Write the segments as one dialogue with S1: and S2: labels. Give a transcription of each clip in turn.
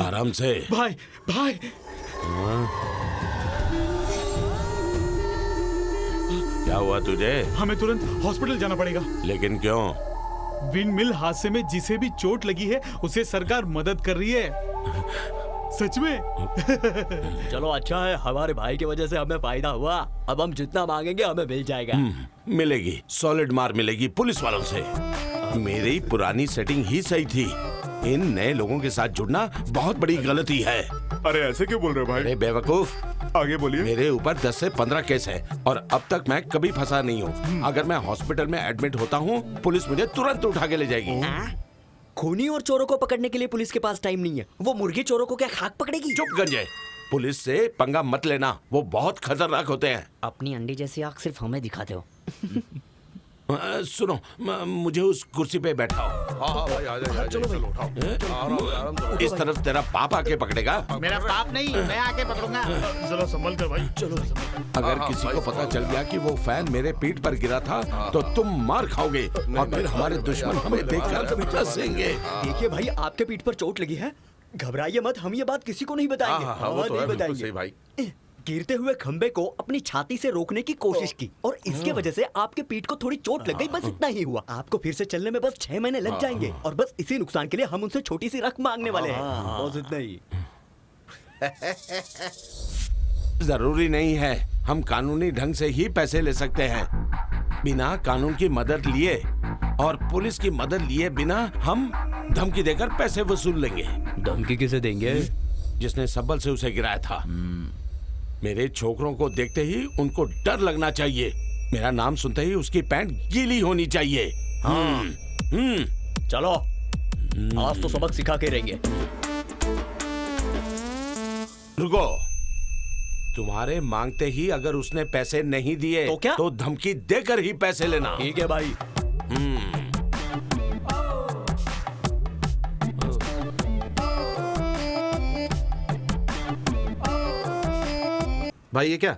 S1: आराम से।
S2: भाई भाई
S1: क्या हुआ तुझे?
S2: हमें तुरंत हॉस्पिटल जाना पड़ेगा।
S1: लेकिन क्यों?
S2: विंड मिल हादसे में जिसे भी चोट लगी है उसे सरकार मदद कर रही है। सच में।
S3: चलो अच्छा है, हमारे भाई की वजह से हमें फायदा हुआ। अब हम जितना मांगेंगे हमें मिल जाएगा।
S1: मिलेगी, सॉलिड मार मिलेगी पुलिस वालों से। मेरी पुरानी सेटिंग ही सही थी। इन नए लोगों के साथ जुड़ना बहुत बड़ी गलती है।
S4: अरे ऐसे क्यों बोल रहे हो भाई?
S1: अरे बेवकूफ,
S4: आगे बोलिए।
S1: मेरे ऊपर 10 से 15 केस हैं और अब तक मैं कभी फंसा नहीं हूँ। अगर मैं हॉस्पिटल में एडमिट होता हूँ, पुलिस मुझे तुरंत उठा के ले जाएगी।
S3: खूनी और चोरों को पकड़ने के लिए पुलिस के पास टाइम नहीं है। वो मुर्गी चोरों को क्या खाक पकड़ेगी?
S1: चुप गंजे, पुलिस से पंगा मत लेना, वो बहुत खतरनाक होते हैं।
S3: अपनी अंडी जैसी आंख सिर्फ हमें दिखाते हो।
S1: सुनो, मुझे उस कुर्सी पे बैठाओ।
S4: हाँ भाई आ जाओ, चलो भाई आराम से।
S1: इस तरफ तेरा पाप आके पकड़ेगा।
S5: मेरा पाप नहीं, मैं आके पकड़ूंगा।
S2: जरा संभल कर भाई।
S3: चलो
S1: अगर किसी को पता चल गया कि वो फैन मेरे पीठ पर गिरा था तो तुम मार खाओगे और फिर हमारे दुश्मन हमें देखकर हंसेंगे।
S3: देखिए भाई, आपके पीठ पर चोट लगी है, घबराइए मत। हम ये बात किसी को नहीं बताएंगे। नहीं बताएंगे
S4: भाई।
S3: गिरते हुए खंबे को अपनी छाती से रोकने की कोशिश की और इसके वजह से आपके पीठ को थोड़ी चोट लग गई। बस इतना ही हुआ। आपको फिर से चलने में बस 6 महीने लग जाएंगे और बस इसी नुकसान के लिए हम उनसे छोटी सी रकम मांगने वाले हैं। बस इतना ही।
S1: जरूरी नहीं है, हम कानूनी ढंग से ही पैसे ले सकते हैं। बिना कानून की मदद लिए और पुलिस की मदद लिए बिना हम धमकी देकर पैसे वसूल लेंगे।
S3: धमकी किसे देंगे?
S1: जिसने सब्बल से उसे गिराया था। मेरे छोकरों को देखते ही उनको डर लगना चाहिए। मेरा नाम सुनते ही उसकी पैंट गीली होनी चाहिए।
S3: चलो आज तो सबक सिखा के रहेंगे।
S1: रुको, तुम्हारे मांगते ही अगर उसने पैसे नहीं दिए
S3: तो क्या?
S1: तो धमकी देकर ही पैसे लेना।
S3: ठीक है भाई।
S6: भाई ये क्या?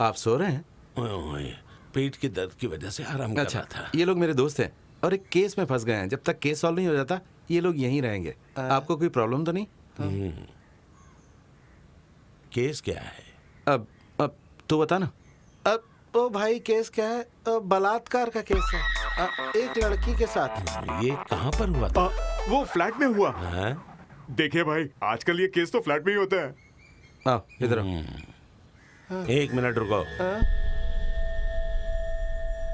S6: आप सो रहे हैं?
S1: ओए, पेट के दर्द की वजह से आराम कर रहा था।
S6: ये लोग मेरे दोस्त हैं और एक केस में फंस गए हैं। जब तक केस सॉल्व नहीं हो जाता ये लोग यहीं रहेंगे। आपको कोई प्रॉब्लम तो नहीं?
S1: केस क्या है?
S6: अब तू बता ना। अब ओ भाई केस क्या है? बलात्कार का केस है, एक लड़की के साथ।
S1: ये कहाँ पर हुआ था?
S4: वो फ्लैट में हुआ।
S1: हाँ?
S4: देखिए भाई, आजकल ये केस तो फ्लैट में ही होता है।
S6: आओ इधर आओ।
S1: एक मिनट रुको।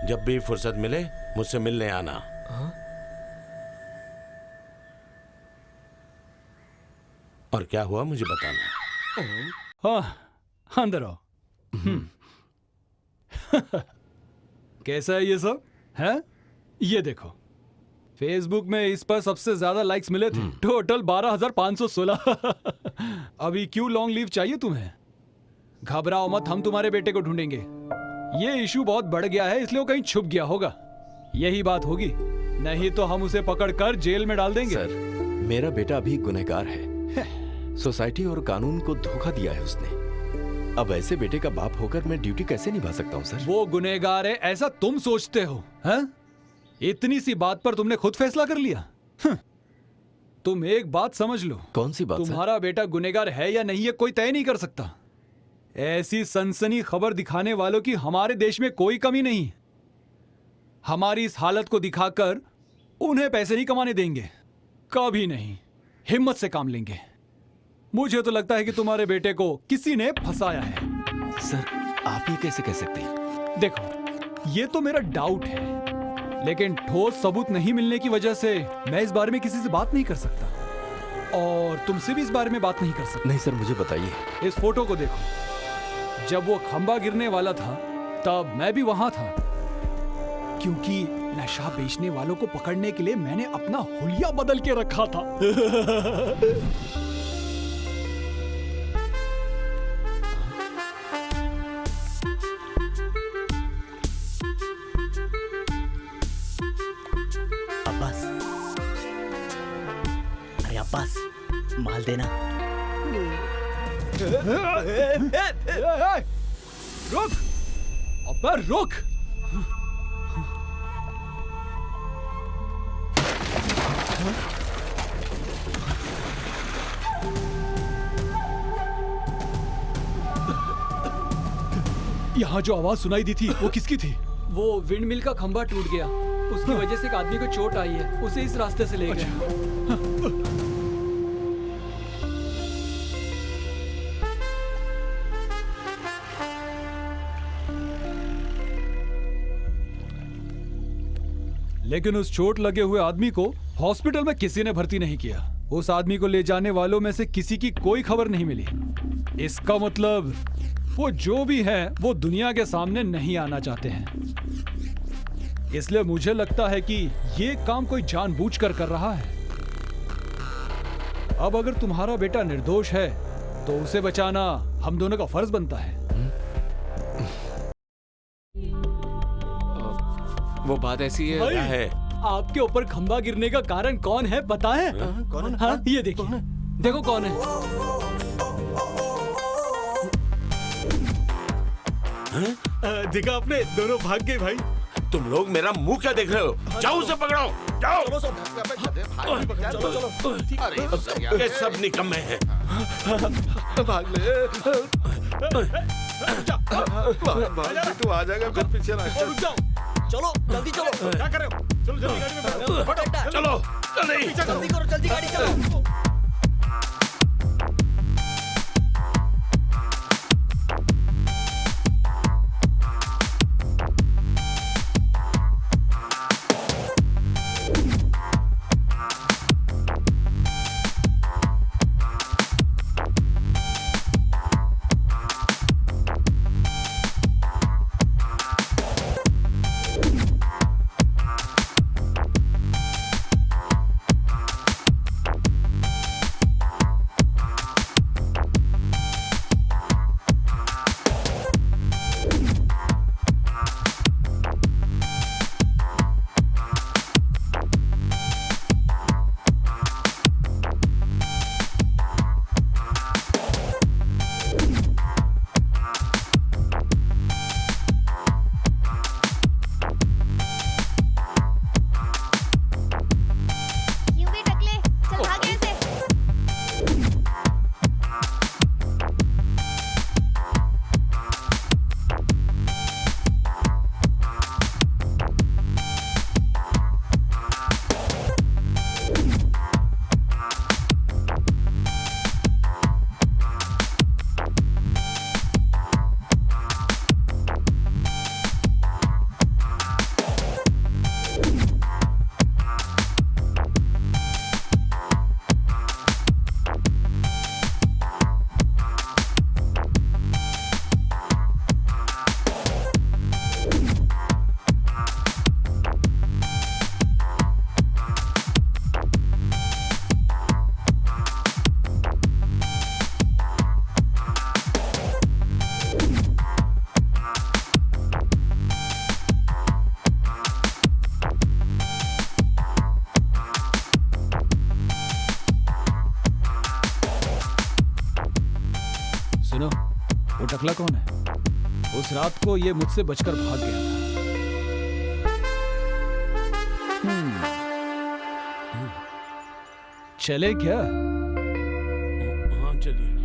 S1: जब भी फुर्सत मिले मुझसे मिलने आना। और क्या हुआ मुझे बताना।
S7: हाँ अंदर आओ। कैसा है ये सब है? ये देखो, फेसबुक में इस पर सबसे ज्यादा लाइक्स मिले थे, टोटल 12,516। अभी क्यों लॉन्ग लीव चाहिए तुम्हें? घबराओ मत, हम तुम्हारे बेटे को ढूंढेंगे। ये इशू बहुत बढ़ गया है इसलिए वो कहीं छुप गया होगा। यही बात होगी, नहीं तो हम उसे पकड़कर जेल में डाल देंगे।
S8: सर, मेरा बेटा अभी गुनहगार है। सोसाइटी और कानून को धोखा दिया है उसने। अब ऐसे बेटे का बाप होकर मैं ड्यूटी कैसे निभा सकता हूँ सर?
S7: वो गुनहगार है ऐसा तुम सोचते हो? हैं? इतनी सी बात पर तुमने खुद फैसला कर लिया? तुम एक बात समझ लो।
S8: कौन सी बात?
S7: तुम्हारा बेटा गुनहगार है या नहीं ये कोई तय नहीं कर सकता। ऐसी सनसनी खबर दिखाने वालों की हमारे देश में कोई कमी नहीं। हमारी इस हालत को दिखाकर उन्हें पैसे नहीं कमाने देंगे, कभी नहीं। हिम्मत से काम लेंगे। मुझे तो लगता है कि तुम्हारे बेटे को किसी ने फंसाया है।
S8: सर, आप ये कैसे कह सकते हैं?
S7: देखो, ये तो मेरा डाउट है, लेकिन ठोस सबूत नहीं मिलने की वजह से मैं इस बारे में किसी से बात नहीं कर सकता और तुमसे भी इस बारे में बात नहीं कर सकता।
S8: नहीं सर, मुझे बताइए।
S7: इस फोटो को देखो, जब वो खंबा गिरने वाला था तब मैं भी वहां था, क्योंकि नशा बेचने वालों को पकड़ने के लिए मैंने अपना हुलिया बदल के रखा था।
S3: अब्बास, अरे अब्बास, माल देना।
S7: रुक, अब्बा रुक। यहाँ जो आवाज सुनाई दी थी वो किसकी थी?
S9: वो विंड मिल का खंभा टूट गया, उसकी वजह से एक आदमी को चोट आई है, उसे इस रास्ते से ले गए।
S7: लेकिन उस चोट लगे हुए आदमी को हॉस्पिटल में किसी ने भर्ती नहीं किया। उस आदमी को ले जाने वालों में से किसी की कोई खबर नहीं मिली। इसका मतलब वो जो भी है वो दुनिया के सामने नहीं आना चाहते हैं। इसलिए मुझे लगता है कि ये काम कोई जानबूझकर कर रहा है। अब अगर तुम्हारा बेटा निर्दोष है तो उसे बचाना हम दोनों का फर्ज बनता है।
S8: वो बात ऐसी है।
S1: क्या है?
S9: आपके ऊपर खंभा गिरने का कारण कौन है पता है?
S6: कौन है?
S9: हाँ, ये देखिए, देखो कौन है।
S2: देखा आपने, दोनों भाग गए भाई।
S1: तुम लोग मेरा मुंह क्या देख रहे हो? जाओ उसे पकड़ो, जाओ।
S6: चलो चलो। अरे
S1: ये सब निकम्मे हैं।
S6: भाग ले। भाग बिट्टू, आ जाएगा फिर पीछे ना।
S3: रुक जाओ, चलो जल्दी चलो।
S2: क्या कर रहे हो? चलो जल्दी गाड़ी में बैठो।
S1: चलो जल्दी।
S3: जल्दी करो, जल्दी गाड़ी चलो।
S10: यूं भी टकले, चल भाग यहाँ से।
S7: सुनो, वो टकला कौन है? उस रात को ये मुझसे बचकर भाग गया था। चले क्या?
S1: हाँ चलिए।